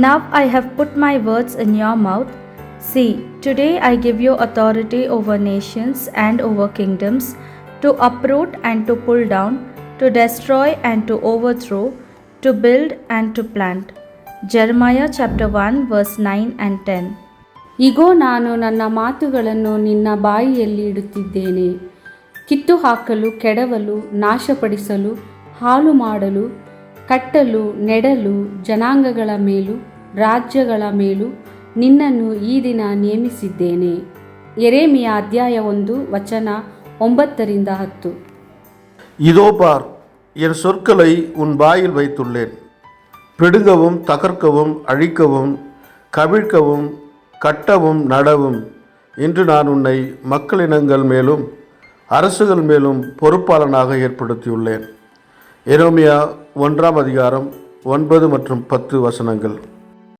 Now I have put my words in your mouth. See, today I give you authority over nations and over kingdoms, to uproot and to pull down, to destroy and to overthrow, to build and to plant. Jeremiah chapter 1 verse 9 and 10. ಇಗೋ, ನಾನು ನನ್ನ ಮಾತುಗಳನ್ನು ನಿನ್ನ ಬಾಯಿಯಲ್ಲಿ ಇಡುತ್ತಿದ್ದೇನೆ, ಕಿತ್ತು ಹಾಕಲು, ಕೆಡವಲು, ನಾಶಪಡಿಸಲು, ಹಾಳು ಮಾಡಲು, ಕಟ್ಟಲು, ನೆಡಲು, ಜನಾಂಗಗಳ ಮೇಲೂ ರಾಜ್ಯಗಳ ಮೇಲೂ ನಿನ್ನನ್ನು ಈ ದಿನ ನೇಮಿಸಿದ್ದೇನೆ. ಯೆರೆಮೀಯ ಅಧ್ಯಾಯ 1 ವಚನ 9-10. இதோ பார், என் சொற்களை உன் வாயில் வைத்துள்ளேன். பிடுங்கவும், தகர்க்கவும், அழிக்கவும், கவிழ்க்கவும், கட்டவும், நடவும் என்று நான் உன்னை மக்களினங்கள் மேலும் அரசுகள் மேலும் பொறுப்பாளனாக ஏற்படுத்தியுள்ளேன். எரேமியா 1 அதிகாரம் 9 மற்றும் 10 வசனங்கள்.